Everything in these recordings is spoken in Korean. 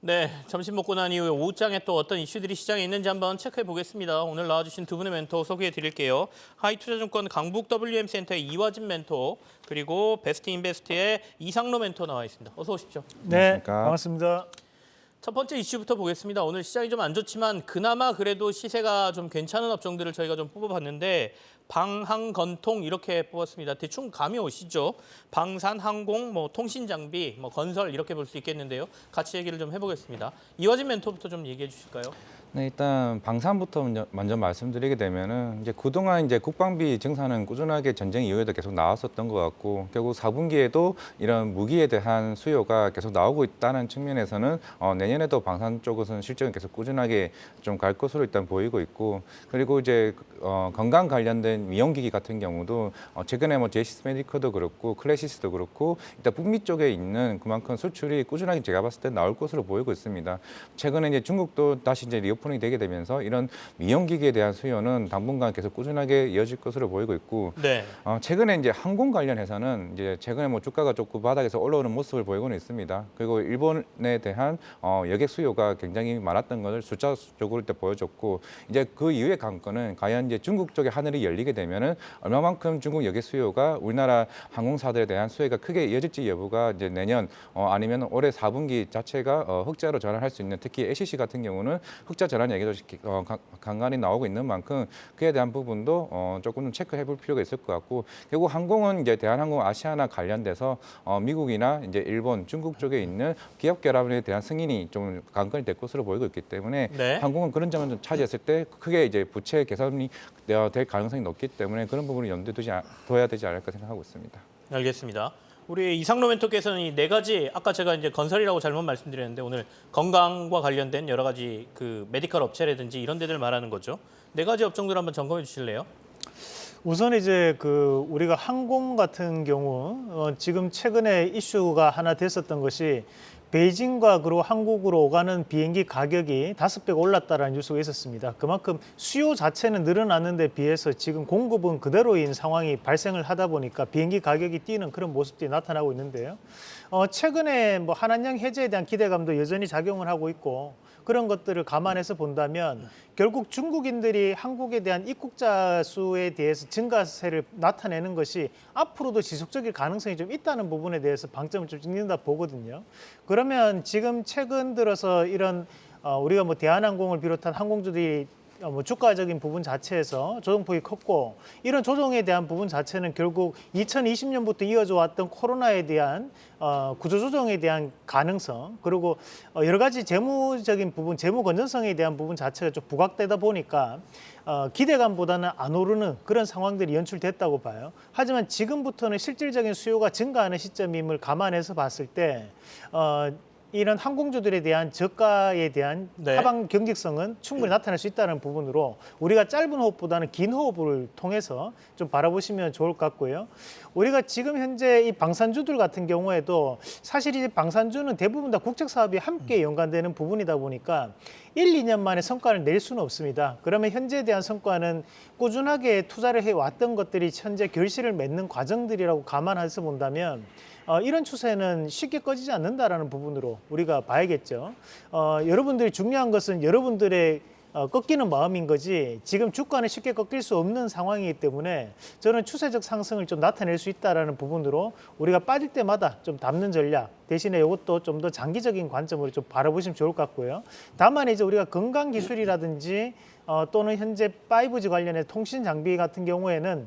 네, 점심 먹고 난 이후에 오후장에 또 어떤 이슈들이 시장에 있는지 한번 체크해 보겠습니다. 오늘 나와주신 두 분의 멘토 소개해 드릴게요. 하이투자증권 강북 WM센터의 이화진 멘토, 그리고 베스트인베스트의 이상로 멘토 나와 있습니다. 어서 오십시오. 네, 안녕하십니까. 반갑습니다. 첫 번째 이슈부터 보겠습니다. 오늘 시장이 좀 안 좋지만 그나마 그래도 시세가 좀 괜찮은 업종들을 저희가 좀 뽑아봤는데 방항건통 이렇게 뽑았습니다. 대충 감이 오시죠? 방산, 항공, 통신 장비, 건설 이렇게 볼 수 있겠는데요. 같이 얘기를 좀 해보겠습니다. 이화진 멘토부터 좀 얘기해 주실까요? 네, 일단 방산부터 먼저 말씀드리게 되면은 이제 그동안 이제 국방비 증산은 꾸준하게 전쟁 이후에도 계속 나왔었던 것 같고 결국 4분기에도 이런 무기에 대한 수요가 계속 나오고 있다는 측면에서는 내년에도 방산 쪽은 실적은 계속 꾸준하게 좀 갈 것으로 일단 보이고 있고 그리고 이제 건강 관련된 미용기기 같은 경우도 최근에 제이시스 메디커도 그렇고 클래시스도 그렇고 일단 북미 쪽에 있는 그만큼 수출이 꾸준하게 제가 봤을 때 나올 것으로 보이고 있습니다. 최근에 이제 중국도 다시 이제 리오프닝이 되게 되면서 이런 미용기기에 대한 수요는 당분간 계속 꾸준하게 이어질 것으로 보이고 있고 네. 최근에 이제 항공 관련해서는 이제 최근에 주가가 조금 바닥에서 올라오는 모습을 보이고는 있습니다. 그리고 일본에 대한 여객 수요가 굉장히 많았던 것을 숫자적으로 일단 보여줬고 이제 그 이후의 관건은 과연 이제 중국 쪽에 하늘이 열리게 되면은 얼마만큼 중국 여객 수요가 우리나라 항공사들에 대한 수혜가 크게 이어질지 여부가 이제 내년 아니면 올해 4분기 자체가 흑자로 전환할 수 있는 특히 LCC 같은 경우는 흑자 전환 얘기도 간간히 나오고 있는 만큼 그에 대한 부분도 조금 체크해 볼 필요가 있을 것 같고 결국 항공은 이제 대한항공 아시아나 관련돼서 미국이나 이제 일본, 중국 쪽에 있는 기업 결합에 대한 승인이 좀 관건이 될 것으로 보이고 있기 때문에 네. 항공은 그런 점을 좀 차지했을 때 크게 이제 부채 개선이 될 가능성이 높기 때문에 그런 부분을 염두에 둬야 되지 않을까 생각하고 있습니다. 알겠습니다. 우리 이상로 멘토께서는 이 네 가지 아까 제가 이제 건설이라고 잘못 말씀드렸는데 오늘 건강과 관련된 여러 가지 그 메디컬 업체라든지 이런 데들 말하는 거죠. 네 가지 업종들 한번 점검해 주실래요? 우선 이제 우리가 항공 같은 경우 지금 최근에 이슈가 하나 됐었던 것이 베이징과 그리고 한국으로 오가는 비행기 가격이 5배가 올랐다는 뉴스가 있었습니다. 그만큼 수요 자체는 늘어났는데 비해서 지금 공급은 그대로인 상황이 발생을 하다 보니까 비행기 가격이 뛰는 그런 모습들이 나타나고 있는데요. 최근에 한한령 해제에 대한 기대감도 여전히 작용을 하고 있고 그런 것들을 감안해서 본다면 결국 중국인들이 한국에 대한 입국자 수에 대해서 증가세를 나타내는 것이 앞으로도 지속적일 가능성이 좀 있다는 부분에 대해서 방점을 좀 찍는다 보거든요. 그러면 지금 최근 들어서 이런 우리가 대한항공을 비롯한 항공주들이 주가적인 부분 자체에서 조정폭이 컸고 이런 조정에 대한 부분 자체는 결국 2020년부터 이어져 왔던 코로나에 대한 구조조정에 대한 가능성 그리고 여러 가지 재무적인 부분, 재무 건전성에 대한 부분 자체가 좀 부각되다 보니까 기대감보다는 안 오르는 그런 상황들이 연출됐다고 봐요. 하지만 지금부터는 실질적인 수요가 증가하는 시점임을 감안해서 봤을 때 이런 항공주들에 대한 저가에 대한 네. 하방 경직성은 충분히 나타날 수 있다는 부분으로 우리가 짧은 호흡보다는 긴 호흡을 통해서 좀 바라보시면 좋을 것 같고요. 우리가 지금 현재 이 방산주들 같은 경우에도 사실 이 방산주는 대부분 다 국책 사업이 함께 연관되는 부분이다 보니까 1, 2년 만에 성과를 낼 수는 없습니다. 그러면 현재에 대한 성과는 꾸준하게 투자를 해왔던 것들이 현재 결실을 맺는 과정들이라고 감안해서 본다면 이런 추세는 쉽게 꺼지지 않는다라는 부분으로 우리가 봐야겠죠. 여러분들이 중요한 것은 여러분들의 꺾이는 마음인 거지 지금 주가는 쉽게 꺾일 수 없는 상황이기 때문에 저는 추세적 상승을 좀 나타낼 수 있다라는 부분으로 우리가 빠질 때마다 좀 담는 전략 대신에 이것도 좀 더 장기적인 관점으로 좀 바라보시면 좋을 것 같고요. 다만 이제 우리가 건강 기술이라든지 또는 현재 5G 관련해 통신 장비 같은 경우에는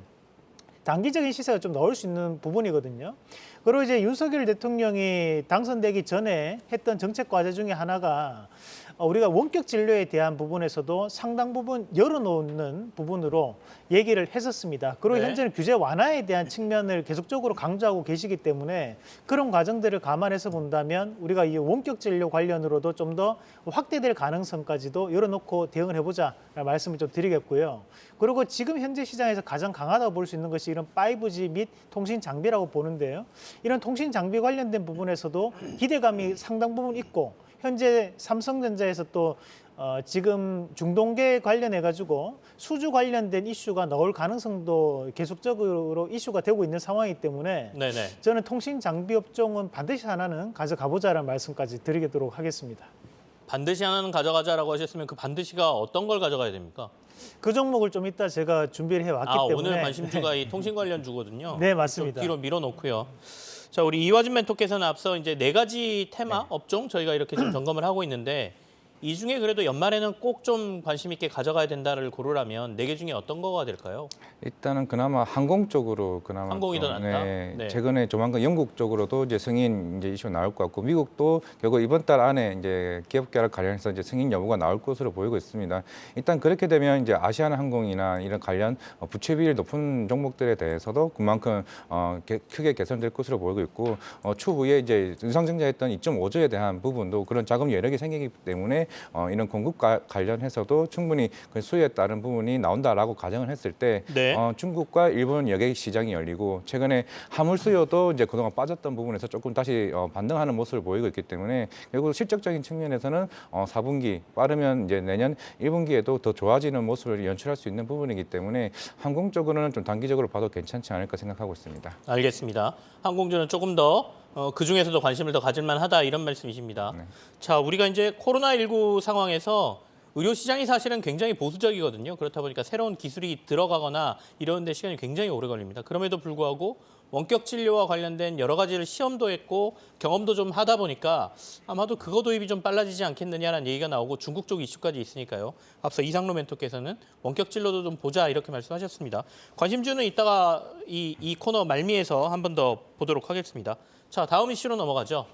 단기적인 시세가 좀 나올 수 있는 부분이거든요. 그리고 이제 윤석열 대통령이 당선되기 전에 했던 정책 과제 중에 하나가 우리가 원격 진료에 대한 부분에서도 상당 부분 열어놓는 부분으로 얘기를 했었습니다. 그리고 네. 현재는 규제 완화에 대한 측면을 계속적으로 강조하고 계시기 때문에 그런 과정들을 감안해서 본다면 우리가 이 원격 진료 관련으로도 좀 더 확대될 가능성까지도 열어놓고 대응을 해보자 말씀을 좀 드리겠고요. 그리고 지금 현재 시장에서 가장 강하다고 볼 수 있는 것이 이런 5G 및 통신 장비라고 보는데요. 이런 통신 장비 관련된 부분에서도 기대감이 상당 부분 있고 현재 삼성전자에서 또 지금 중동계 관련해 가지고 수주 관련된 이슈가 나올 가능성도 계속적으로 이슈가 되고 있는 상황이기 때문에 네네. 저는 통신 장비 업종은 반드시 하나는 가져가 보자라는 말씀까지 드리도록 하겠습니다. 반드시 하나는 가져가자라고 하셨으면 그 반드시가 어떤 걸 가져가야 됩니까? 그 종목을 좀 이따 제가 준비를 해왔기 때문에 오늘 관심주가 이 통신 관련 주거든요. 네, 맞습니다. 뒤로 밀어놓고요. 자, 우리 이화준 멘토께서는 앞서 이제 4가지 테마 업종 저희가 이렇게 좀 점검을 하고 있는데 이 중에 그래도 연말에는 꼭 좀 관심 있게 가져가야 된다를 고르라면 4개 중에 어떤 거가 될까요? 일단은 그나마 항공 쪽으로 그나마 항공이 더 좀, 낫다? 네, 네. 최근에 조만간 영국 쪽으로도 이제 승인 이제 이슈 나올 것 같고 미국도 결국 이번 달 안에 이제 기업 결합 관련해서 이제 승인 여부가 나올 것으로 보이고 있습니다. 일단 그렇게 되면 이제 아시아나항공이나 이런 관련 부채 비율이 높은 종목들에 대해서도 그만큼 크게 개선될 것으로 보이고 있고 추후에 이제 유상증자했던 2.5조에 대한 부분도 그런 자금 여력이 생기기 때문에 이런 공급 관련해서도 충분히 그 수요에 따른 부분이 나온다라고 가정을 했을 때 네. 중국과 일본 여객 시장이 열리고 최근에 화물 수요도 이제 그동안 빠졌던 부분에서 조금 다시 반등하는 모습을 보이고 있기 때문에 결국 실적적인 측면에서는 4분기 빠르면 이제 내년 1분기에도 더 좋아지는 모습을 연출할 수 있는 부분이기 때문에 항공 쪽으로는 좀 단기적으로 봐도 괜찮지 않을까 생각하고 있습니다. 알겠습니다. 항공주는 조금 더 그중에서도 관심을 더 가질 만하다 이런 말씀이십니다. 네. 자, 우리가 이제 코로나19 상황에서 의료 시장이 사실은 굉장히 보수적이거든요. 그렇다 보니까 새로운 기술이 들어가거나 이런 데 시간이 굉장히 오래 걸립니다. 그럼에도 불구하고 원격 진료와 관련된 여러 가지를 시험도 했고 경험도 좀 하다 보니까 아마도 그거 도입이 좀 빨라지지 않겠느냐라는 얘기가 나오고 중국 쪽 이슈까지 있으니까요. 앞서 이상로 멘토께서는 원격 진료도 좀 보자 이렇게 말씀하셨습니다. 관심주는 이따가 이 코너 말미에서 한 번 더 보도록 하겠습니다. 자, 다음 이슈로 넘어가죠.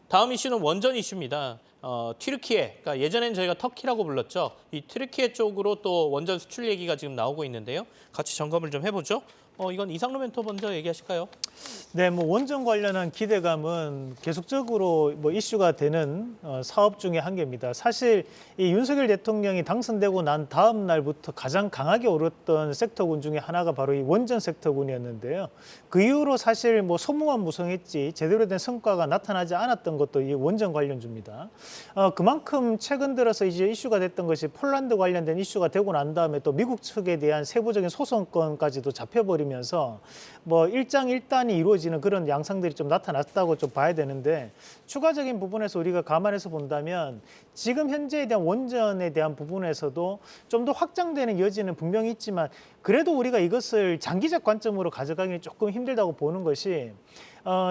다음 이슈는 원전 이슈입니다. 튀르키예, 그러니까 예전엔 저희가 터키라고 불렀죠. 이 튀르키예 쪽으로 또 원전 수출 얘기가 지금 나오고 있는데요. 같이 점검을 좀 해보죠. 이건 이상로 멘토 먼저 얘기하실까요? 네, 뭐 원전 관련한 기대감은 계속적으로 뭐 이슈가 되는 사업 중에 한 개입니다. 사실 이 윤석열 대통령이 당선되고 난 다음 날부터 가장 강하게 오르던 섹터군 중에 하나가 바로 이 원전 섹터군이었는데요. 그 이후로 사실 뭐 소문만 무성했지 제대로 된 성과가 나타나지 않았던 것도 이 원전 관련주입니다. 그만큼 최근 들어서 이제 이슈가 됐던 것이 폴란드 관련된 이슈가 되고 난 다음에 또 미국 측에 대한 세부적인 소송권까지도 잡혀버리면서 뭐 일장일단이 이루어지는 그런 양상들이 좀 나타났다고 좀 봐야 되는데 추가적인 부분에서 우리가 감안해서 본다면 지금 현재에 대한 원전에 대한 부분에서도 좀 더 확장되는 여지는 분명히 있지만 그래도 우리가 이것을 장기적 관점으로 가져가기는 조금 힘들다고 보는 것이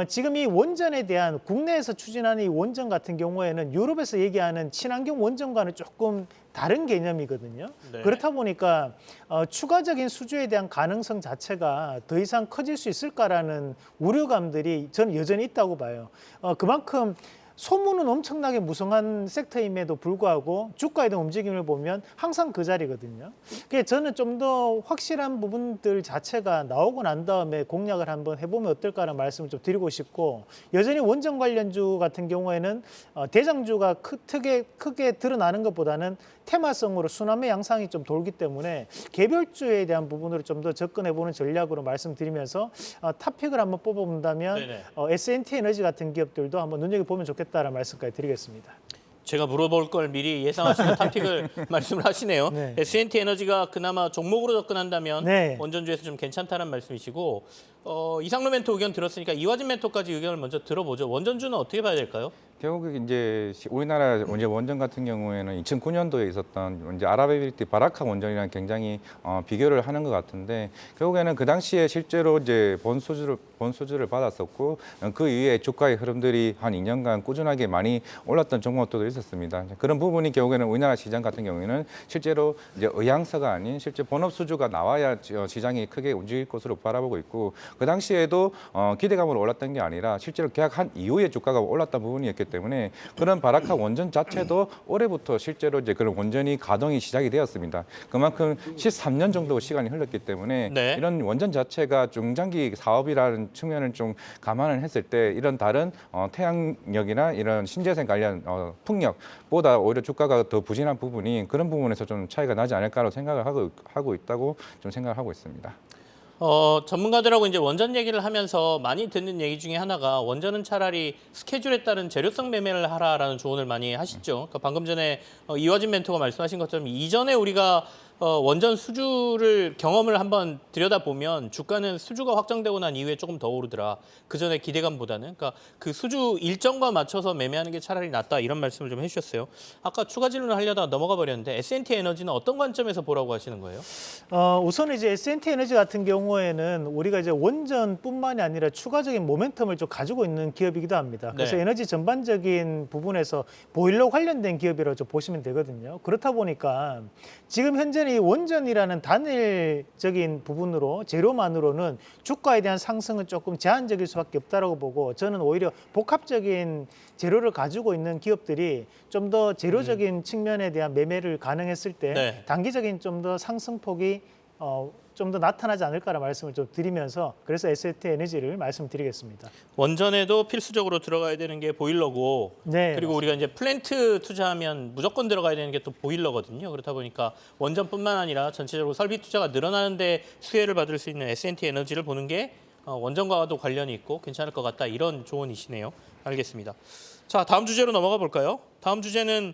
지금 이 원전에 대한 국내에서 추진하는 이 원전 같은 경우에는 유럽에서 얘기하는 친환경 원전과는 조금 다른 개념이거든요. 네. 그렇다 보니까 추가적인 수주에 대한 가능성 자체가 더 이상 커질 수 있을까라는 우려감들이 저는 여전히 있다고 봐요. 그만큼 소문은 엄청나게 무성한 섹터임에도 불구하고 주가에 대한 움직임을 보면 항상 그 자리거든요. 그래서 저는 좀 더 확실한 부분들 자체가 나오고 난 다음에 공략을 한번 해보면 어떨까라는 말씀을 좀 드리고 싶고 여전히 원전 관련주 같은 경우에는 대장주가 크게 드러나는 것보다는 테마성으로 순환매 양상이 좀 돌기 때문에 개별주에 대한 부분으로 좀 더 접근해보는 전략으로 말씀드리면서 탑픽을 한번 뽑아본다면 네네. S&T 에너지 같은 기업들도 한번 눈여겨보면 좋겠다라는 말씀까지 드리겠습니다. 제가 물어볼 걸 미리 예상하시고 탑픽을 말씀을 하시네요. 네. S&T 에너지가 그나마 종목으로 접근한다면 네. 원전주에서 좀 괜찮다는 말씀이시고 이상로 멘토 의견 들었으니까 이화진 멘토까지 의견을 먼저 들어보죠. 원전주는 어떻게 봐야 될까요? 결국 이제 우리나라 이제 원전 같은 경우에는 2009년도에 있었던 이제 아랍에미리트 바라카 원전이랑 굉장히 비교를 하는 것 같은데 결국에는 그 당시에 실제로 이제 본 수주를 받았었고 그 이후에 주가의 흐름들이 한 2년간 꾸준하게 많이 올랐던 종목들도 있었습니다. 그런 부분이 결국에는 우리나라 시장 같은 경우에는 실제로 이제 의향서가 아닌 실제 본업 수주가 나와야 시장이 크게 움직일 것으로 바라보고 있고 그 당시에도 기대감으로 올랐던 게 아니라 실제로 계약한 이후에 주가가 올랐던 부분이었기 때문에 그런 바라카 원전 자체도 올해부터 실제로 이제 그런 원전이 가동이 시작이 되었습니다. 그만큼 13년 정도 시간이 흘렀기 때문에 네. 이런 원전 자체가 중장기 사업이라는 측면을 좀 감안을 했을 때 이런 다른 태양력이나 이런 신재생 관련 풍력보다 오히려 주가가 더 부진한 부분이 그런 부분에서 좀 차이가 나지 않을까라고 생각을 하고 있다고 좀 생각을 하고 있습니다. 전문가들하고 이제 원전 얘기를 하면서 많이 듣는 얘기 중에 하나가 원전은 차라리 스케줄에 따른 재료성 매매를 하라라는 조언을 많이 하시죠. 그러니까 방금 전에 이화진 멘토가 말씀하신 것처럼 이전에 우리가 원전 수주를 경험을 한번 들여다보면 주가는 수주가 확정되고 난 이후에 조금 더 오르더라. 그 전에 기대감보다는. 그러니까 그 수주 일정과 맞춰서 매매하는 게 차라리 낫다 이런 말씀을 좀 해주셨어요. 아까 추가 질문을 하려다가 넘어가 버렸는데 S&T 에너지는 어떤 관점에서 보라고 하시는 거예요? 우선 이제 S&T 에너지 같은 경우에는 우리가 이제 원전뿐만이 아니라 추가적인 모멘텀을 좀 가지고 있는 기업이기도 합니다. 그래서 네. 에너지 전반적인 부분에서 보일러 관련된 기업이라고 좀 보시면 되거든요. 그렇다 보니까 지금 현재는 이 원전이라는 단일적인 부분으로 재료만으로는 주가에 대한 상승은 조금 제한적일 수밖에 없다라고 보고 저는 오히려 복합적인 재료를 가지고 있는 기업들이 좀 더 재료적인 측면에 대한 매매를 가능했을 때 네. 단기적인 좀 더 상승폭이 좀 더 나타나지 않을까라는 말씀을 좀 드리면서 그래서 S&T 에너지를 말씀드리겠습니다. 원전에도 필수적으로 들어가야 되는 게 보일러고 네, 그리고 우리가 이제 플랜트 투자하면 무조건 들어가야 되는 게 또 보일러거든요. 그렇다 보니까 원전뿐만 아니라 전체적으로 설비 투자가 늘어나는데 수혜를 받을 수 있는 S&T 에너지를 보는 게 원전과도 관련이 있고 괜찮을 것 같다 이런 조언이시네요. 알겠습니다. 자, 다음 주제로 넘어가 볼까요? 다음 주제는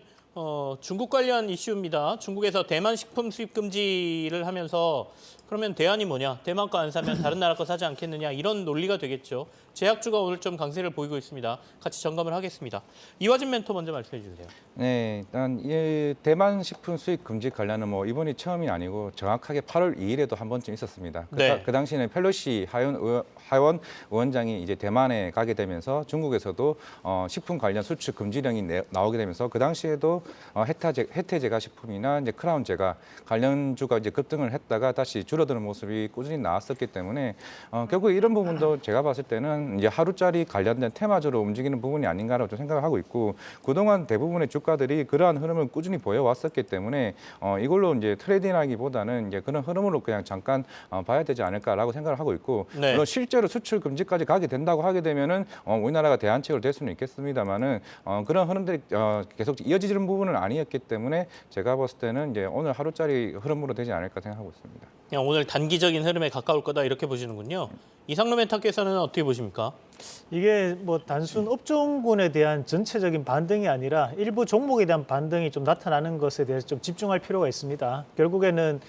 중국 관련 이슈입니다. 중국에서 대만 식품 수입 금지를 하면서 그러면 대안이 뭐냐? 대만 거 안 사면 다른 나라 거 사지 않겠느냐? 이런 논리가 되겠죠. 제약주가 오늘 좀 강세를 보이고 있습니다. 같이 점검을 하겠습니다. 이화진 멘토 먼저 말씀해 주세요. 네, 일단 이 대만 식품 수입 금지 관련은 뭐 이번이 처음이 아니고 정확하게 8월 2일에도 한 번쯤 있었습니다. 네. 그 당시에는 펠로시 하원 의원장이 이제 대만에 가게 되면서 중국에서도 식품 관련 수출 금지령이 나오게 되면서 그 당시에도 혜태제가 식품이나 이제 크라운제가 관련주가 이제 급등을 했다가 다시 줄어드는 모습이 꾸준히 나왔었기 때문에 결국 이런 부분도 제가 봤을 때는 이제 하루짜리 관련된 테마주로 움직이는 부분이 아닌가라고 좀 생각을 하고 있고 그동안 대부분의 주가들이 그러한 흐름을 꾸준히 보여왔었기 때문에 이걸로 이제 트레이딩하기보다는 이제 그런 흐름으로 그냥 잠깐 봐야 되지 않을까라고 생각을 하고 있고 네. 물론 실제로 수출 금지까지 가게 된다고 하게 되면은 우리나라가 대안책으로 될 수는 있겠습니다만은 그런 흐름들이 계속 이어지는 부분은 아니었기 때문에 제가 봤을 때는 이제 오늘 하루짜리 흐름으로 되지 않을까 생각하고 있습니다. 그냥 오늘 단기적인 흐름에 가까울 거다 이렇게 보시는군요. 이상로 멘토께서는 어떻게 보십니까? 이게 뭐 단순 업종군에 대한 전체적인 반등이 아니라 일부 종목에 대한 반등이 좀 나타나는 것에 대해서 좀 집중할 필요가 있습니다. 결국에는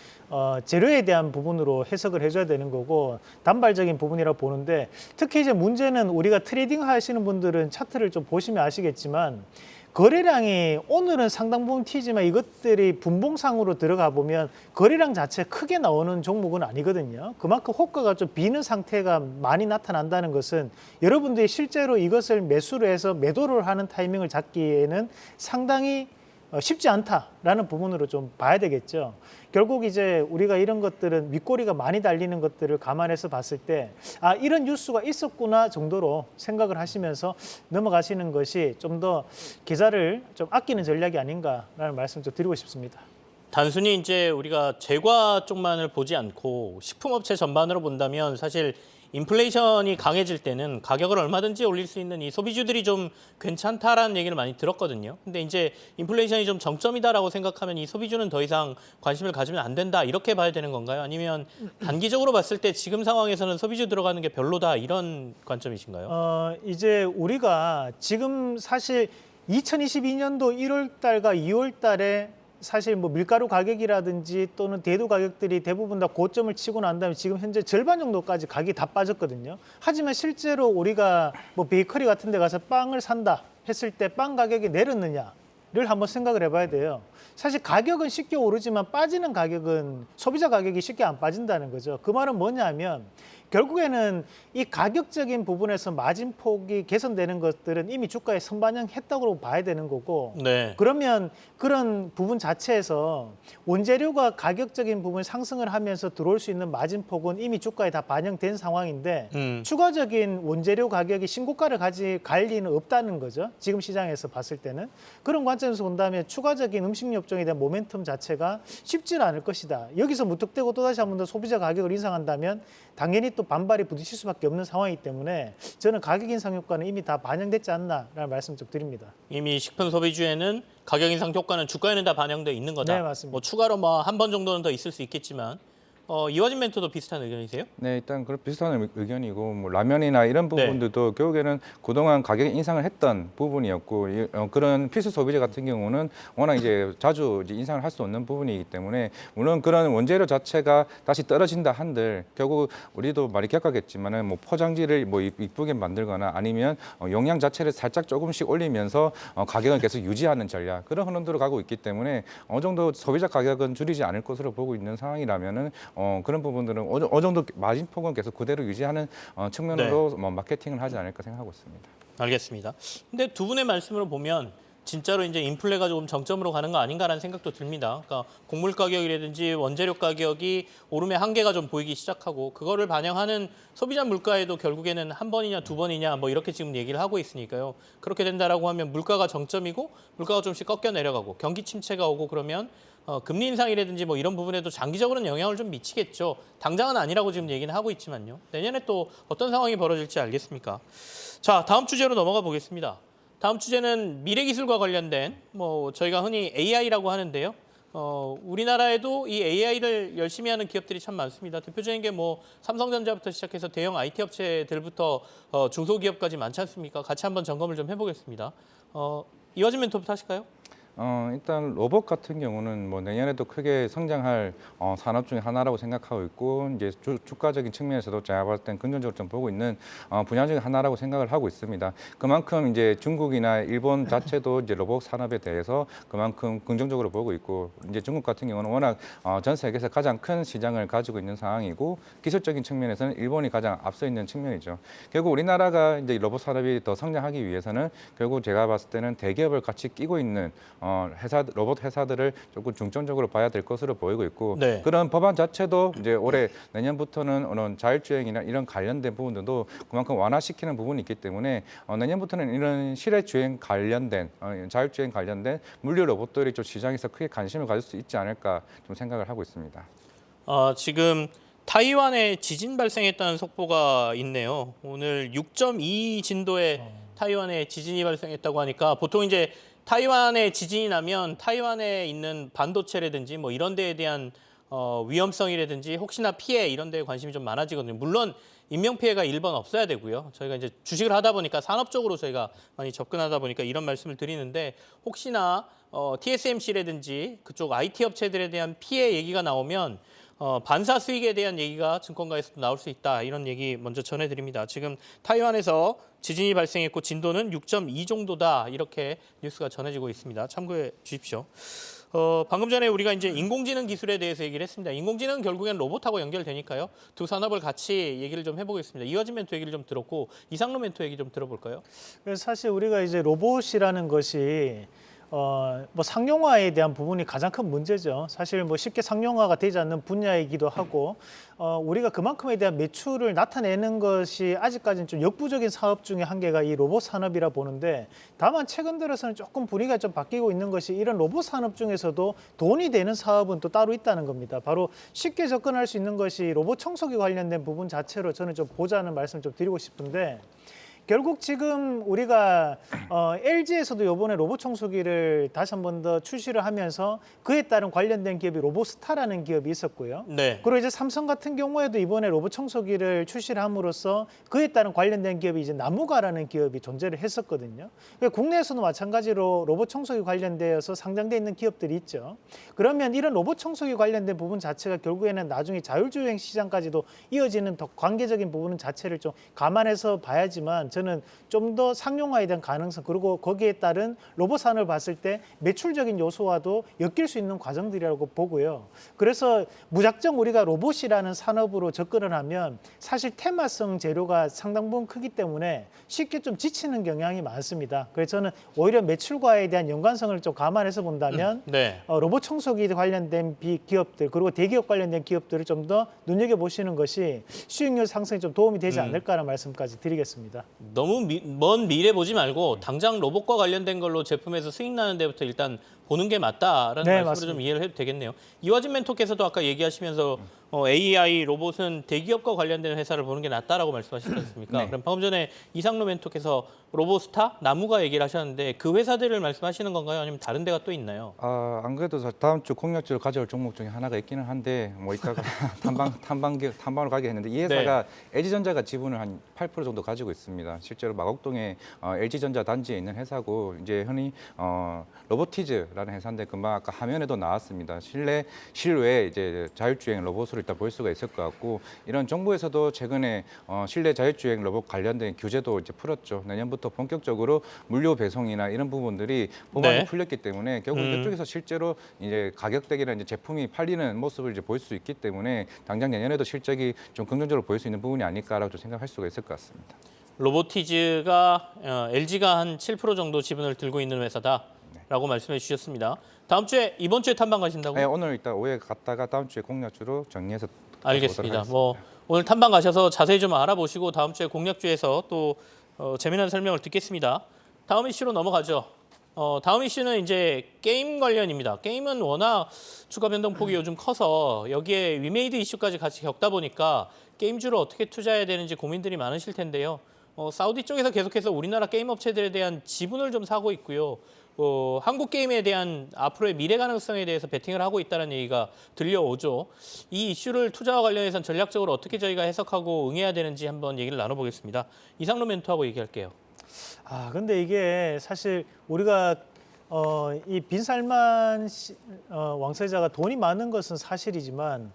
재료에 대한 부분으로 해석을 해줘야 되는 거고 단발적인 부분이라고 보는데 특히 이제 문제는 우리가 트레이딩 하시는 분들은 차트를 좀 보시면 아시겠지만 거래량이 오늘은 상당 부분 튀지만 이것들이 분봉상으로 들어가 보면 거래량 자체 크게 나오는 종목은 아니거든요. 그만큼 호가가 좀 비는 상태가 많이 나타난다는 것은 여러분들이 실제로 이것을 매수를 해서 매도를 하는 타이밍을 잡기에는 상당히 쉽지 않다라는 부분으로 좀 봐야 되겠죠. 결국 이제 우리가 이런 것들은 윗꼬리가 많이 달리는 것들을 감안해서 봤을 때 이런 뉴스가 있었구나 정도로 생각을 하시면서 넘어가시는 것이 좀 더 계좌를 좀 아끼는 전략이 아닌가라는 말씀 좀 드리고 싶습니다. 단순히 이제 우리가 제과 쪽만을 보지 않고 식품업체 전반으로 본다면 사실 인플레이션이 강해질 때는 가격을 얼마든지 올릴 수 있는 이 소비주들이 좀 괜찮다라는 얘기를 많이 들었거든요. 근데 이제 인플레이션이 좀 정점이다라고 생각하면 이 소비주는 더 이상 관심을 가지면 안 된다 이렇게 봐야 되는 건가요? 아니면 단기적으로 봤을 때 지금 상황에서는 소비주 들어가는 게 별로다 이런 관점이신가요? 이제 우리가 지금 사실 2022년도 1월 달과 2월 달에 사실 뭐 밀가루 가격이라든지 또는 대두 가격들이 대부분 다 고점을 치고 난 다음에 지금 현재 절반 정도까지 가격이 다 빠졌거든요. 하지만 실제로 우리가 뭐 베이커리 같은 데 가서 빵을 산다 했을 때 빵 가격이 내렸느냐를 한번 생각을 해봐야 돼요. 사실 가격은 쉽게 오르지만 빠지는 가격은 소비자 가격이 쉽게 안 빠진다는 거죠. 그 말은 뭐냐면 결국에는 이 가격적인 부분에서 마진폭이 개선되는 것들은 이미 주가에 선반영했다고 봐야 되는 거고 네. 그러면 그런 부분 자체에서 원재료가 가격적인 부분 상승을 하면서 들어올 수 있는 마진폭은 이미 주가에 다 반영된 상황인데 추가적인 원재료 가격이 신고가를 갈 리는 없다는 거죠. 지금 시장에서 봤을 때는. 그런 관점에서 본다면 추가적인 음식료업종에 대한 모멘텀 자체가 쉽지는 않을 것이다. 여기서 무턱대고 또다시 한 번 더 소비자 가격을 인상한다면 당연히 또 반발이 부딪힐 수밖에 없는 상황이기 때문에 저는 가격 인상 효과는 이미 다 반영됐지 않나라는 말씀 좀 드립니다. 이미 식품 소비주에는 가격 인상 효과는 주가에는 다 반영돼 있는 거다. 네, 맞습니다. 뭐 추가로 뭐 한 번 정도는 더 있을 수 있겠지만 이화진 멘토도 비슷한 의견이세요? 네, 일단 그런 비슷한 의견이고 뭐 라면이나 이런 네. 부분들도 결국에는 그동안 가격 인상을 했던 부분이었고 그런 필수 소비재 같은 경우는 워낙 이제 자주 이제 인상을 할 수 없는 부분이기 때문에 물론 그런 원재료 자체가 다시 떨어진다 한들 결국 우리도 많이 겪었겠지만은 뭐 포장지를 뭐 이쁘게 만들거나 아니면 용량 자체를 살짝 조금씩 올리면서 가격을 계속 유지하는 전략 그런 흐름으로 가고 있기 때문에 어느 정도 소비자 가격은 줄이지 않을 것으로 보고 있는 상황이라면은 그런 부분들은 어느 정도 마진폭은 계속 그대로 유지하는 측면으로 뭐 마케팅을 하지 않을까 생각하고 있습니다. 알겠습니다. 근데 두 분의 말씀으로 보면 진짜로 이제 인플레가 조금 정점으로 가는 거 아닌가라는 생각도 듭니다. 그러니까 곡물 가격이라든지 원재료 가격이 오름의 한계가 좀 보이기 시작하고 그거를 반영하는 소비자 물가에도 결국에는 한 번이냐 두 번이냐 뭐 이렇게 지금 얘기를 하고 있으니까요. 그렇게 된다라고 하면 물가가 정점이고 물가가 좀씩 꺾여 내려가고 경기 침체가 오고 그러면 금리 인상이라든지 뭐 이런 부분에도 장기적으로는 영향을 좀 미치겠죠. 당장은 아니라고 지금 얘기는 하고 있지만요. 내년에 또 어떤 상황이 벌어질지 알겠습니까? 자, 다음 주제로 넘어가 보겠습니다. 다음 주제는 미래기술과 관련된 뭐 저희가 흔히 AI라고 하는데요. 우리나라에도 이 AI를 열심히 하는 기업들이 참 많습니다. 대표적인 게 뭐 삼성전자부터 시작해서 대형 IT 업체들부터 중소기업까지 많지 않습니까? 같이 한번 점검을 좀 해보겠습니다. 이화진 멘토부터 하실까요? 일단 로봇 같은 경우는 뭐 내년에도 크게 성장할 산업 중에 하나라고 생각하고 있고 이제 주가적인 측면에서도 제가 봤을 땐 긍정적으로 좀 보고 있는 분야 중에 하나라고 생각을 하고 있습니다. 그만큼 이제 중국이나 일본 자체도 이제 로봇 산업에 대해서 그만큼 긍정적으로 보고 있고 이제 중국 같은 경우는 워낙 전 세계에서 가장 큰 시장을 가지고 있는 상황이고 기술적인 측면에서는 일본이 가장 앞서 있는 측면이죠. 결국 우리나라가 이제 로봇 산업이 더 성장하기 위해서는 결국 제가 봤을 때는 대기업을 같이 끼고 있는 로봇 회사들을 조금 중점적으로 봐야 될 것으로 보이고 있고 네. 그런 법안 자체도 이제 올해 내년부터는 어느 자율주행이나 이런 관련된 부분들도 그만큼 완화시키는 부분이 있기 때문에 내년부터는 이런 실외주행 관련된 자율주행 관련된 물류 로봇들이 좀 시장에서 크게 관심을 가질 수 있지 않을까 좀 생각을 하고 있습니다. 지금 타이완에 지진 발생했다는 속보가 있네요. 오늘 6.2 진도의 타이완에 지진이 발생했다고 하니까 보통 이제 타이완에 지진이 나면 타이완에 있는 반도체라든지 뭐 이런 데에 대한 위험성이라든지 혹시나 피해 이런 데에 관심이 좀 많아지거든요. 물론 인명 피해가 1번 없어야 되고요. 저희가 이제 주식을 하다 보니까 산업적으로 저희가 많이 접근하다 보니까 이런 말씀을 드리는데 혹시나 TSMC라든지 그쪽 IT 업체들에 대한 피해 얘기가 나오면 반사 수익에 대한 얘기가 증권가에서도 나올 수 있다. 이런 얘기 먼저 전해드립니다. 지금 타이완에서 지진이 발생했고 진도는 6.2 정도다. 이렇게 뉴스가 전해지고 있습니다. 참고해 주십시오. 방금 전에 우리가 이제 인공지능 기술에 대해서 얘기를 했습니다. 인공지능은 결국엔 로봇하고 연결되니까요. 두 산업을 같이 얘기를 좀 해보겠습니다. 이화진 멘토 얘기를 좀 들었고 이상로 멘토 얘기 좀 들어볼까요? 그래서 사실 우리가 이제 로봇이라는 것이 뭐 상용화에 대한 부분이 가장 큰 문제죠. 사실 뭐 쉽게 상용화가 되지 않는 분야이기도 하고 우리가 그만큼에 대한 매출을 나타내는 것이 아직까지는 좀 역부족인 사업 중에 한 개가 이 로봇 산업이라 보는데 다만 최근 들어서는 조금 분위기가 좀 바뀌고 있는 것이 이런 로봇 산업 중에서도 돈이 되는 사업은 또 따로 있다는 겁니다. 바로 쉽게 접근할 수 있는 것이 로봇 청소기 관련된 부분 자체로 저는 좀 보자는 말씀 좀 드리고 싶은데 결국 지금 우리가 LG에서도 이번에 로봇 청소기를 다시 한 번 더 출시를 하면서 그에 따른 관련된 기업이 로봇스타라는 기업이 있었고요. 네. 그리고 이제 삼성 같은 경우에도 이번에 로봇 청소기를 출시를 함으로써 그에 따른 관련된 기업이 이제 나무가라는 기업이 존재를 했었거든요. 그러니까 국내에서도 마찬가지로 로봇 청소기 관련되어서 상장돼 있는 기업들이 있죠. 그러면 이런 로봇 청소기 관련된 부분 자체가 결국에는 나중에 자율주행 시장까지도 이어지는 더 관계적인 부분 자체를 좀 감안해서 봐야지만 저는 좀 더 상용화에 대한 가능성 그리고 거기에 따른 로봇 산업을 봤을 때 매출적인 요소와도 엮일 수 있는 과정들이라고 보고요. 그래서 무작정 우리가 로봇이라는 산업으로 접근을 하면 사실 테마성 재료가 상당 부분 크기 때문에 쉽게 좀 지치는 경향이 많습니다. 그래서 저는 오히려 매출과에 대한 연관성을 좀 감안해서 본다면 네. 로봇 청소기 관련된 기업들 그리고 대기업 관련된 기업들을 좀 더 눈여겨보시는 것이 수익률 상승에 좀 도움이 되지 않을까라는 말씀까지 드리겠습니다. 너무 먼 미래 보지 말고 당장 로봇과 관련된 걸로 제품에서 수익 나는 데부터 일단 보는 게 맞다라는 네, 말씀으로 맞습니다. 좀 이해를 해도 되겠네요. 이화진 멘토께서도 아까 얘기하시면서 AI 로봇은 대기업과 관련된 회사를 보는 게 낫다라고 말씀하셨지 않습니까? 네. 그럼 방금 전에 이상로 멘토께서 로보스타, 나무가 얘기를 하셨는데 그 회사들을 말씀하시는 건가요? 아니면 다른 데가 또 있나요? 안 그래도 다음 주 공략주로 가져올 종목 중에 하나가 있기는 한데 뭐 이따가 탐방으로 가게 했는데 이 회사가 LG전자가 지분을 한 8% 정도 가지고 있습니다. 실제로 마곡동에 LG전자 단지에 있는 회사고 이제 흔히 로보티즈라는 회사인데 금방 아까 화면에도 나왔습니다. 실외에 이제 자율주행 로봇으로 일단 볼 수가 있을 것 같고 이런 정부에서도 최근에 실내 자율주행 로봇 관련된 규제도 이제 풀었죠. 내년부터 본격적으로 물류 배송이나 이런 부분들이 법안이 네. 풀렸기 때문에 결국 이쪽에서 실제로 이제 가격대기나 이제 제품이 팔리는 모습을 이제 볼 수 있기 때문에 당장 내년에도 실적이 좀 긍정적으로 보일 수 있는 부분이 아닐까라고 좀 생각할 수가 있을 것 같습니다. 로보티즈가 LG가 한 7% 정도 지분을 들고 있는 회사다라고 말씀해 주셨습니다. 다음 주에 이번 주에 탐방 가신다고요? 네, 오늘 일단 오후에 갔다가 다음 주에 공략주로 정리해서 알겠습니다. 가보도록 뭐 오늘 탐방 가셔서 자세히 좀 알아보시고 다음 주에 공략주에서 또 재미난 설명을 듣겠습니다. 다음 이슈로 넘어가죠. 다음 이슈는 이제 게임 관련입니다. 게임은 워낙 주가 변동폭이 요즘 커서 여기에 위메이드 이슈까지 같이 겪다 보니까 게임주를 어떻게 투자해야 되는지 고민들이 많으실 텐데요. 사우디 쪽에서 계속해서 우리나라 게임 업체들에 대한 지분을 좀 사고 있고요. 한국 게임에 대한 앞으로의 미래 가능성에 대해서 베팅을 하고 있다는 얘기가 들려오죠. 이 이슈를 투자와 관련해서는 전략적으로 어떻게 저희가 해석하고 응해야 되는지 한번 얘기를 나눠보겠습니다. 이상로 멘토하고 얘기할게요. 근데 이게 사실 우리가 이 빈살만 왕세자가 돈이 많은 것은 사실이지만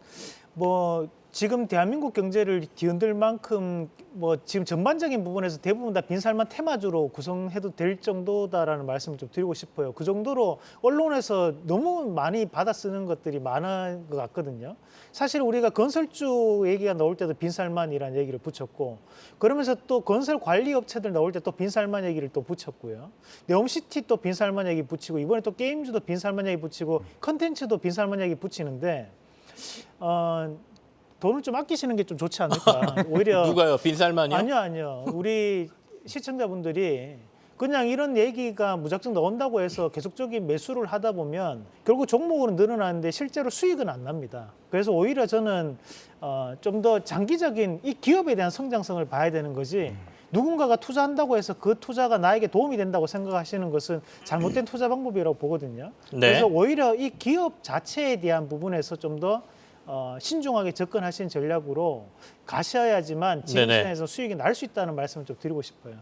뭐 지금 대한민국 경제를 뒤흔들 만큼 뭐 지금 전반적인 부분에서 대부분 다 빈살만 테마주로 구성해도 될 정도다라는 말씀을 좀 드리고 싶어요. 그 정도로 언론에서 너무 많이 받아 쓰는 것들이 많은 것 같거든요. 사실 우리가 건설주 얘기가 나올 때도 빈살만이라는 얘기를 붙였고 그러면서 또 건설 관리 업체들 나올 때 또 빈살만 얘기를 또 붙였고요. 네옴시티 또 빈살만 얘기 붙이고 이번에 또 게임주도 빈살만 얘기 붙이고 컨텐츠도 빈살만 얘기 붙이는데 돈을 좀 아끼시는 게 좀 좋지 않을까. 오히려 누가요? 빈살만이요? 아니요. 우리 시청자분들이 그냥 이런 얘기가 무작정 나온다고 해서 계속적인 매수를 하다 보면 결국 종목은 늘어나는데 실제로 수익은 안 납니다. 그래서 오히려 저는 좀 더 장기적인 이 기업에 대한 성장성을 봐야 되는 거지 누군가가 투자한다고 해서 그 투자가 나에게 도움이 된다고 생각하시는 것은 잘못된 투자 방법이라고 보거든요. 네. 그래서 오히려 이 기업 자체에 대한 부분에서 좀 더 신중하게 접근하신 전략으로 가셔야지만 지금 네네. 시장에서 수익이 날 수 있다는 말씀을 좀 드리고 싶어요.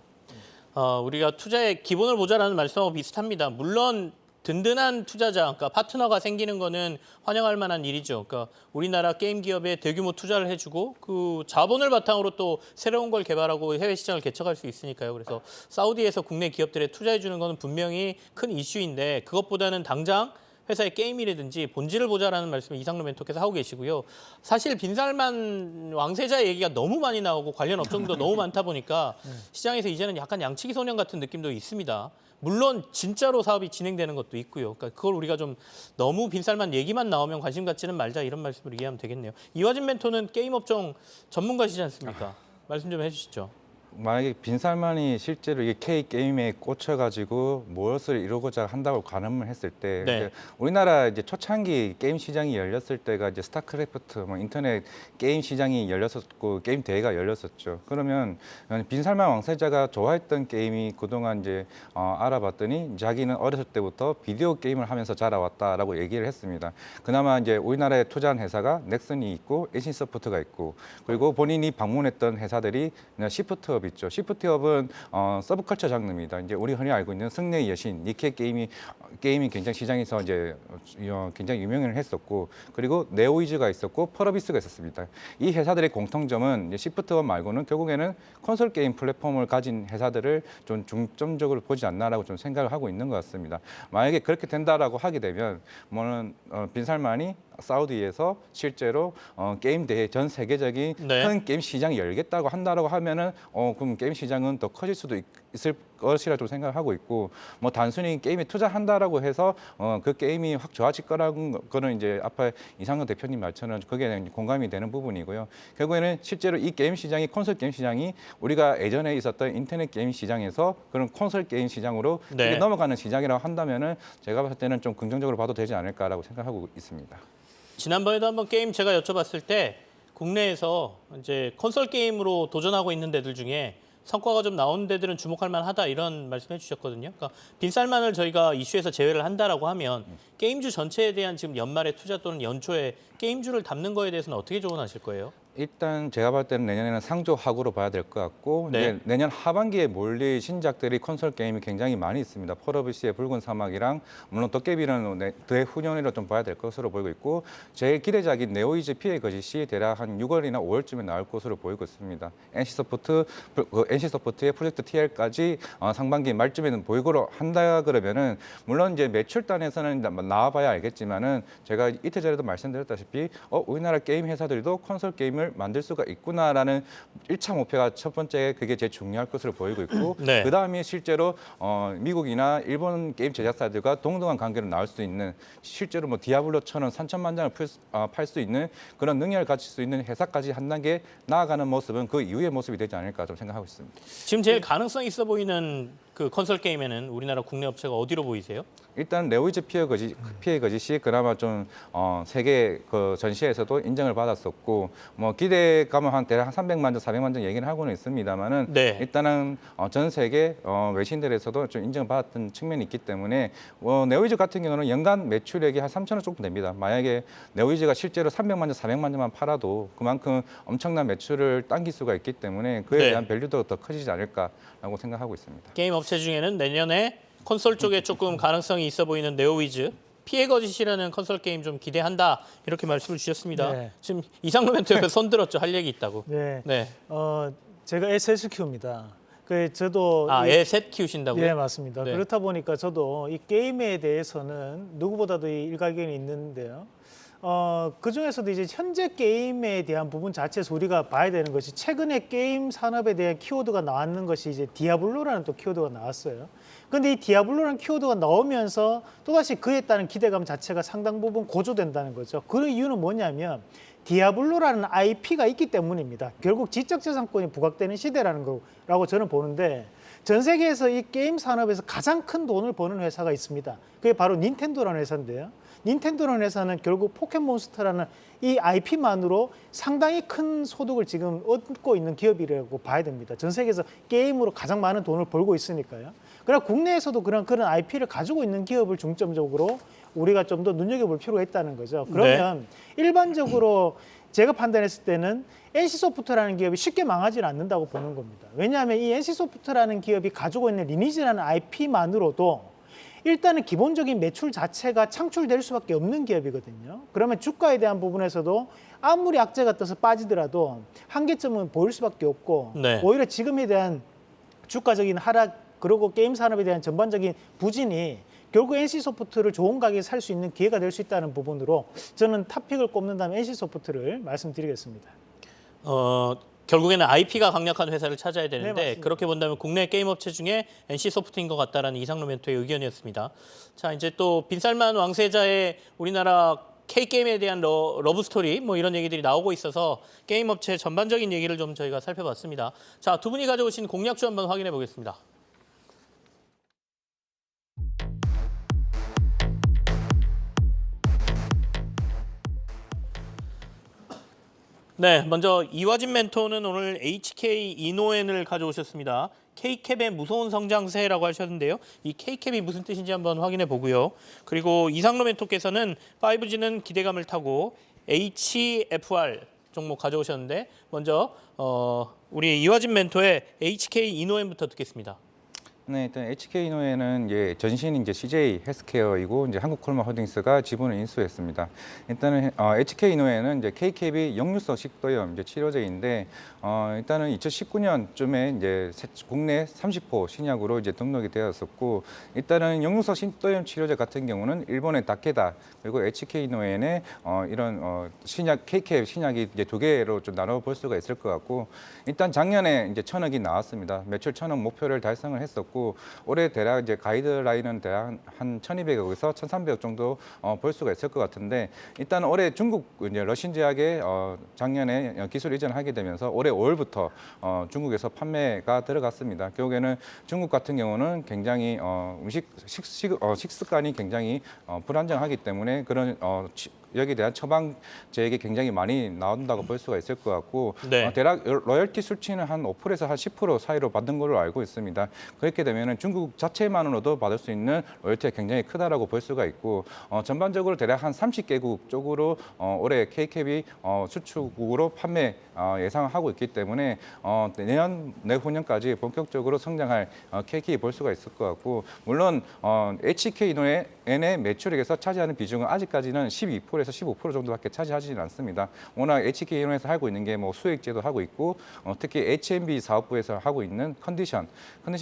우리가 투자의 기본을 보자라는 말씀하고 비슷합니다. 물론 든든한 투자자, 그러니까 파트너가 생기는 거는 환영할 만한 일이죠. 그러니까 우리나라 게임 기업에 대규모 투자를 해주고 그 자본을 바탕으로 또 새로운 걸 개발하고 해외 시장을 개척할 수 있으니까요. 그래서 사우디에서 국내 기업들에 투자해 주는 거는 분명히 큰 이슈인데 그것보다는 당장 회사의 게임이라든지 본질을 보자라는 말씀을 이상로 멘토께서 하고 계시고요. 사실 빈살만 왕세자 얘기가 너무 많이 나오고 관련 업종도 너무 많다 보니까 시장에서 이제는 약간 양치기 소년 같은 느낌도 있습니다. 물론 진짜로 사업이 진행되는 것도 있고요. 그러니까 그걸 우리가 좀 너무 빈살만 얘기만 나오면 관심 갖지는 말자 이런 말씀을 이해하면 되겠네요. 이화진 멘토는 게임 업종 전문가시지 않습니까? 말씀 좀 해주시죠. 만약에 빈살만이 실제로 이게 K게임에 꽂혀가지고 무엇을 이루고자 한다고 가늠을 했을 때 네. 우리나라 이제 초창기 게임 시장이 열렸을 때가 이제 스타크래프트, 뭐 인터넷 게임 시장이 열렸었고 게임 대회가 열렸었죠. 그러면 빈살만 왕세자가 좋아했던 게임이 그동안 이제 알아봤더니 자기는 어렸을 때부터 비디오 게임을 하면서 자라왔다라고 얘기를 했습니다. 그나마 이제 우리나라에 투자한 회사가 넥슨이 있고 NC소프트가 있고 그리고 본인이 방문했던 회사들이 시프트업 있죠. 시프트업은 서브컬처 장르입니다. 이제 우리 흔히 알고 있는 승리의 여신, 니케 게임이 굉장히 시장에서 이제 굉장히 유명을 했었고 그리고 네오이즈가 있었고 펄어비스가 있었습니다. 이 회사들의 공통점은 이제 시프트업 말고는 결국에는 콘솔 게임 플랫폼을 가진 회사들을 좀 중점적으로 보지 않나라고 좀 생각을 하고 있는 것 같습니다. 만약에 그렇게 된다라고 하게 되면 뭐는 빈살만이 사우디에서 실제로 게임 대회 전 세계적인 네. 큰 게임 시장이 열겠다고 한다라고 하면은 그럼 게임 시장은 더 커질 수도 있을 것이라 좀 생각하고 있고 뭐 단순히 게임에 투자한다라고 해서 그 게임이 확 좋아질 거라는 거는 이제 아까 이상현 대표님 말처럼 그게 공감이 되는 부분이고요. 결국에는 실제로 이 게임 시장이 콘솔 게임 시장이 우리가 예전에 있었던 인터넷 게임 시장에서 그런 콘솔 게임 시장으로 네. 넘어가는 시장이라고 한다면은 제가 봤을 때는 좀 긍정적으로 봐도 되지 않을까라고 생각하고 있습니다. 지난번에도 한번 게임 제가 여쭤봤을 때 국내에서 이제 콘솔 게임으로 도전하고 있는 데들 중에 성과가 좀 나오는 데들은 주목할 만하다 이런 말씀해 주셨거든요. 그러니까 빈쌀만을 저희가 이슈에서 제외를 한다라고 하면 게임주 전체에 대한 지금 연말에 투자 또는 연초에 게임주를 담는 거에 대해서는 어떻게 조언하실 거예요? 일단 제가 볼 때는 내년에는 상조하구로 봐야 될 것 같고 네. 이제 내년 하반기에 몰릴 신작들이 콘솔 게임이 굉장히 많이 있습니다. 폴어비시의 붉은 사막이랑 물론 도깨비는 대후년이라 좀 봐야 될 것으로 보이고 있고 제일 기대작인 네오이즈 피해 거짓이 대략 한 6월이나 5월쯤에 나올 것으로 보이고 있습니다. NC소프트의 프로젝트 TL까지 상반기 말쯤에는 보이고로 한다 그러면은 물론 이제 매출단에서는 나와봐야 알겠지만은 제가 이틀 전에도 말씀드렸다시피 우리나라 게임 회사들도 콘솔 게임을 만들 수가 있구나라는 1차 목표가 첫 번째 그게 제일 중요할 것으로 보이고 있고 네. 그다음에 실제로 미국이나 일본 게임 제작사들과 동등한 관계로 나올 수 있는 실제로 뭐 디아블로처럼 3천만 장을 팔 수 있는 그런 능력을 갖출 수 있는 회사까지 한 단계 나아가는 모습은 그 이후의 모습이 되지 않을까 좀 생각하고 있습니다. 지금 제일 가능성 있어 보이는 그 콘솔 게임에는 우리나라 국내 업체가 어디로 보이세요? 일단 네오이즈 피해 거짓이 그나마 좀 세계 그 전시회에서도 인정을 받았었고 뭐 기대감은 한 대략 한 300만 장, 400만 장 얘기는 하고는 있습니다만은 네. 일단은 전 세계 외신들에서도 좀 인정받았던 측면이 있기 때문에 네오이즈 같은 경우는 연간 매출액이 한 3천억 정도 됩니다. 만약에 네오이즈가 실제로 300만 장, 400만 장만 팔아도 그만큼 엄청난 매출을 당길 수가 있기 때문에 그에 네. 대한 밸류도 더 커지지 않을까라고 생각하고 있습니다. 게임 업체 중에는 내년에 콘솔 쪽에 조금 가능성이 있어 보이는 네오위즈, 피해 거짓이라는 콘솔 게임 좀 기대한다 이렇게 말씀을 주셨습니다. 네. 지금 이상로 멘트 옆에 손 들었죠. 할 얘기 있다고. 네. 네. 제가 SSQ입니다. 저도 애셋 키우신다고요? 예, 맞습니다. 네. 그렇다 보니까 저도 이 게임에 대해서는 누구보다도 이 일가견이 있는데요. 그 중에서도 이제 현재 게임에 대한 부분 자체에서 우리가 봐야 되는 것이 최근에 게임 산업에 대한 키워드가 나왔는 것이 이제 디아블로라는 또 키워드가 나왔어요. 근데 이 디아블로라는 키워드가 나오면서 또다시 그에 따른 기대감 자체가 상당 부분 고조된다는 거죠. 그 이유는 뭐냐면 디아블로라는 IP가 있기 때문입니다. 결국 지적재산권이 부각되는 시대라는 거라고 저는 보는데 전 세계에서 이 게임 산업에서 가장 큰 돈을 버는 회사가 있습니다. 그게 바로 닌텐도라는 회사인데요. 닌텐도라는 회사는 결국 포켓몬스터라는 이 IP만으로 상당히 큰 소득을 지금 얻고 있는 기업이라고 봐야 됩니다. 전 세계에서 게임으로 가장 많은 돈을 벌고 있으니까요. 그러나 국내에서도 그런 IP를 가지고 있는 기업을 중점적으로 우리가 좀 더 눈여겨볼 필요가 있다는 거죠. 그러면 일반적으로 제가 판단했을 때는 NC소프트라는 기업이 쉽게 망하지는 않는다고 보는 겁니다. 왜냐하면 이 NC소프트라는 기업이 가지고 있는 리니지라는 IP만으로도 일단은 기본적인 매출 자체가 창출될 수밖에 없는 기업이거든요. 그러면 주가에 대한 부분에서도 아무리 악재가 떠서 빠지더라도 한계점은 보일 수밖에 없고 네. 오히려 지금에 대한 주가적인 하락 그리고 게임 산업에 대한 전반적인 부진이 결국 NC소프트를 좋은 가격에 살 수 있는 기회가 될 수 있다는 부분으로 저는 탑픽을 꼽는다면 NC소프트를 말씀드리겠습니다. 결국에는 IP가 강력한 회사를 찾아야 되는데 네, 맞습니다. 그렇게 본다면 국내 게임 업체 중에 NC소프트인 것 같다라는 이상로 멘토의 의견이었습니다. 자, 이제 또 빈살만 왕세자의 우리나라 K게임에 대한 러브 스토리 뭐 이런 얘기들이 나오고 있어서 게임 업체 전반적인 얘기를 좀 저희가 살펴봤습니다. 자, 두 분이 가져오신 공약주 한번 확인해 보겠습니다. 네, 먼저 이화진 멘토는 오늘 HK 이노엔을 가져오셨습니다. K캡의 무서운 성장세라고 하셨는데요. 이 K캡이 무슨 뜻인지 한번 확인해 보고요. 그리고 이상로 멘토께서는 5G는 기대감을 타고 HFR 종목 가져오셨는데 먼저 우리 이화진 멘토의 HK 이노엔부터 듣겠습니다. 네, 일단 HK노에는 이제 전신이 이제 CJ 헬스케어이고 이제 한국콜마홀딩스가 지분을 인수했습니다. 일단은 HK노에는 이제 KKB 역류성 식도염 이제 치료제인데 일단은 2019년쯤에 이제 국내 30호 신약으로 이제 등록이 되었었고 일단은 역류성 식도염 치료제 같은 경우는 일본의 다케다 그리고 HK노엔의 이런 신약 KK 신약이 이제 두 개로 좀 나눠 볼 수가 있을 것 같고 일단 작년에 이제 1,000억이 나왔습니다. 매출 1,000억 목표를 달성을 했었고. 올해 대략 이제 가이드라인은 대략 한 1,200억에서 1,300억 정도 볼 수가 있을 것 같은데 일단 올해 중국 이제 러신 제약에 작년에 기술 이전하게 되면서 올해 5월부터 중국에서 판매가 들어갔습니다. 결국에는 중국 같은 경우는 굉장히 식습관이 굉장히 불안정하기 때문에 그런 여기에 대한 처방제액이 굉장히 많이 나온다고 볼 수가 있을 것 같고 네. 대략 로열티 수치는 한 5%에서 한 10% 사이로 받는 걸로 알고 있습니다. 그렇게 되면은 중국 자체만으로도 받을 수 있는 로열티가 굉장히 크다라고 볼 수가 있고 전반적으로 대략 한 30개국 쪽으로 올해 K캡이 수출국으로 판매 예상하고 있기 때문에 내년 내후년까지 본격적으로 성장할 K캡이 볼 수가 있을 것 같고 물론 HK 이노엔의 매출액에서 차지하는 비중은 아직까지는 12%에서 15% 정도밖에 차지하지는 않습니다. 워낙 HK 이노엔에서 하고 있는 게 뭐 수액제도 하고 있고 특히 H&B 사업부에서 하고 있는 컨디션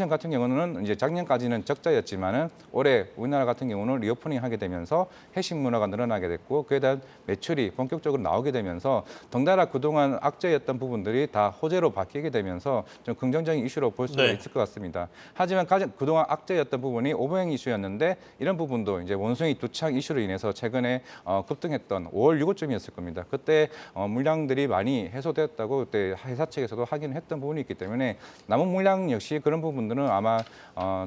같은 경우는 이제 작년까지는 적자였지만은 올해 우리나라 같은 경우는 리오프닝 하게 되면서 해식 문화가 늘어나게 됐고 그에 대한 매출이 본격적으로 나오게 되면서 덩달아 그동안 악재였던 부분들이 다 호재로 바뀌게 되면서 좀 긍정적인 이슈로 볼 수가 네. 있을 것 같습니다. 하지만 그동안 악재였던 부분이 오버행 이슈였는데 이런 부분도 이제 원숭이 두창 이슈로 인해서 최근에 급등했던 5월 6월쯤이었을 겁니다. 그때 물량들이 많이 해소되었다고 그때 회사 측에서도 확인을 했던 부분이 있기 때문에 남은 물량 역시 그런 부분들은 아마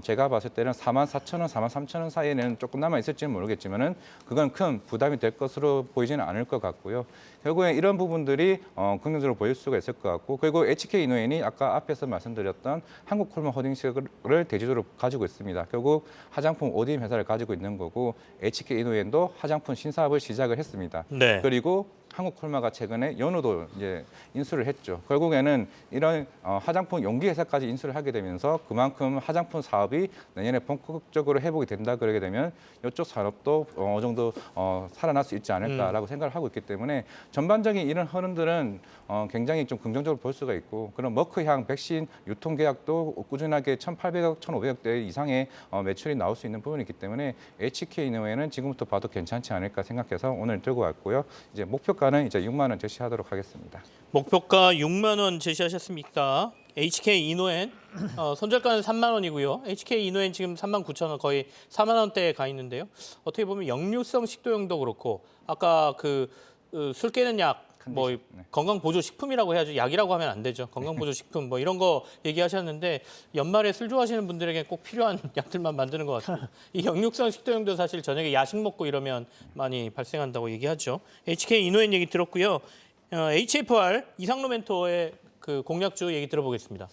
제가 봤을 때는 44,000원, 43,000원 사이에는 조금 남아 있을지는 모르겠지만은 그건 큰 부담이 될 것으로 보이지는 않을 것 같고요. 결국에 이런 부분들이 긍정적으로 보일 수가 있을 것 같고 그리고 HK 이노엔이 아까 앞에서 말씀드렸던 한국콜마 호lding스를 대주주로 가지고 있습니다. 결국 화장품 ODM 회사를 가지고 있는 거고 HK 이노엔도 화장품 신사업을 시작을 했습니다. 네. 그리고 한국콜마가 최근에 연우도 이제 인수를 했죠. 결국에는 이런 화장품 용기 회사까지 인수를 하게 되면서 그만큼 화장품 사업이 내년에 본격적으로 회복이 된다 그러게 되면 이쪽 산업도 어느 정도 살아날 수 있지 않을까라고 생각을 하고 있기 때문에 전반적인 이런 흐름들은 굉장히 좀 긍정적으로 볼 수가 있고 그런 머크향 백신 유통 계약도 꾸준하게 1,800억, 1,500억 대 이상의 매출이 나올 수 있는 부분이 있기 때문에 HK 이노엔은 지금부터 봐도 괜찮지 않을까 생각해서 오늘 들고 왔고요. 이제 목표가는 이제 6만 원 제시하도록 하겠습니다. 목표가 6만 원 제시하셨습니까? HK 이노엔 손절가는 3만 원이고요. HK 이노엔 지금 3만 9천 원 거의 4만 원대에 가 있는데요. 어떻게 보면 역류성 식도염도 그렇고 아까 술 깨는 약 뭐 네. 건강보조식품이라고 해야죠. 약이라고 하면 안 되죠. 건강보조식품 뭐 이런 거 얘기하셨는데 연말에 술 좋아하시는 분들에게 꼭 필요한 약들만 만드는 것 같습니다. 이 역류성 식도염도 사실 저녁에 야식 먹고 이러면 많이 발생한다고 얘기하죠. HK 이노엔 얘기 들었고요. HFR 이상로 멘토의 그 공략주 얘기 들어보겠습니다.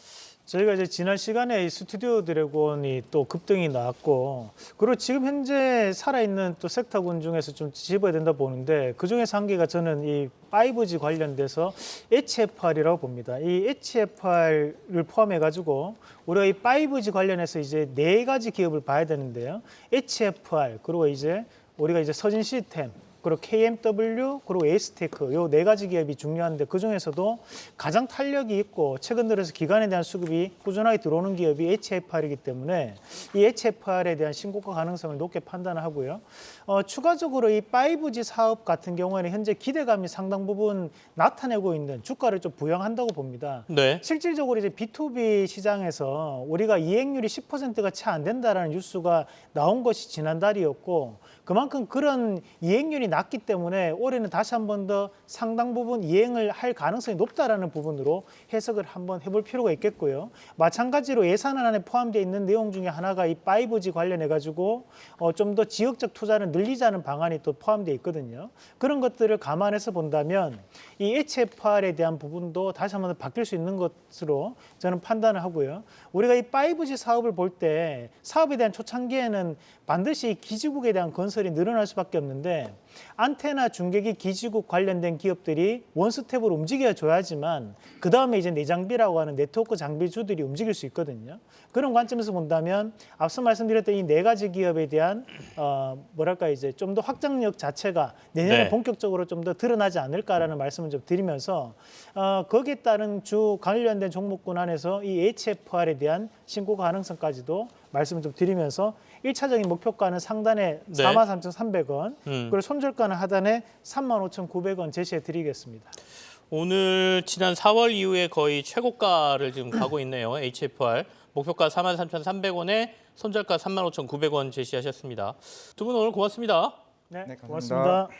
저희가 이제 지난 시간에 이 스튜디오 드래곤이 또 급등이 나왔고, 그리고 지금 현재 살아있는 또 섹터군 중에서 좀 집어야 된다 보는데, 그 중에서 한 개가 저는 이 5G 관련돼서 HFR이라고 봅니다. 이 HFR을 포함해가지고 우리가 이 5G 관련해서 이제 4가지 기업을 봐야 되는데요. HFR, 그리고 이제 우리가 이제 서진 시스템, 그리고 KMW, 그리고 에이스테크 요 4가지 기업이 중요한데 그 중에서도 가장 탄력이 있고 최근 들어서 기관에 대한 수급이 꾸준하게 들어오는 기업이 HFR이기 때문에 이 HFR에 대한 신고가 가능성을 높게 판단하고요. 추가적으로 이 5G 사업 같은 경우에는 현재 기대감이 상당 부분 나타내고 있는 주가를 좀 부양한다고 봅니다. 네. 실질적으로 이제 B2B 시장에서 우리가 이행률이 10%가 채 안 된다라는 뉴스가 나온 것이 지난달이었고 그만큼 그런 이행률이 낮기 때문에 올해는 다시 한 번 더 상당 부분 이행을 할 가능성이 높다라는 부분으로 해석을 한번 해볼 필요가 있겠고요. 마찬가지로 예산안에 포함되어 있는 내용 중에 하나가 이 5G 관련해 가지고 좀 더 지역적 투자를 늘리자는 방안이 또 포함되어 있거든요. 그런 것들을 감안해서 본다면 이 HFR에 대한 부분도 다시 한 번 더 바뀔 수 있는 것으로 저는 판단을 하고요. 우리가 이 5G 사업을 볼 때 사업에 대한 초창기에는 반드시 기지국에 대한 건설이 늘어날 수밖에 없는데 안테나 중계기 기지국 관련된 기업들이 원스텝으로 움직여줘야지만 그 다음에 이제 내장비라고 하는 네트워크 장비주들이 움직일 수 있거든요. 그런 관점에서 본다면 앞서 말씀드렸던 이 4가지 기업에 대한 뭐랄까 이제 좀 더 확장력 자체가 내년에 네. 본격적으로 좀 더 드러나지 않을까라는 말씀을 좀 드리면서 거기에 따른 주 관련된 종목군 안에서 이 HFR에 대한 신고 가능성까지도 말씀을 좀 드리면서 1차적인 목표가는 상단에 네. 43,300원, 그리고 손절가는 하단에 35,900원 제시해 드리겠습니다. 오늘 지난 4월 이후에 거의 최고가를 지금 가고 있네요. HFR 목표가 43,300원에 손절가 35,900원 제시하셨습니다. 두 분 오늘 고맙습니다. 네, 네, 고맙습니다. 감사합니다.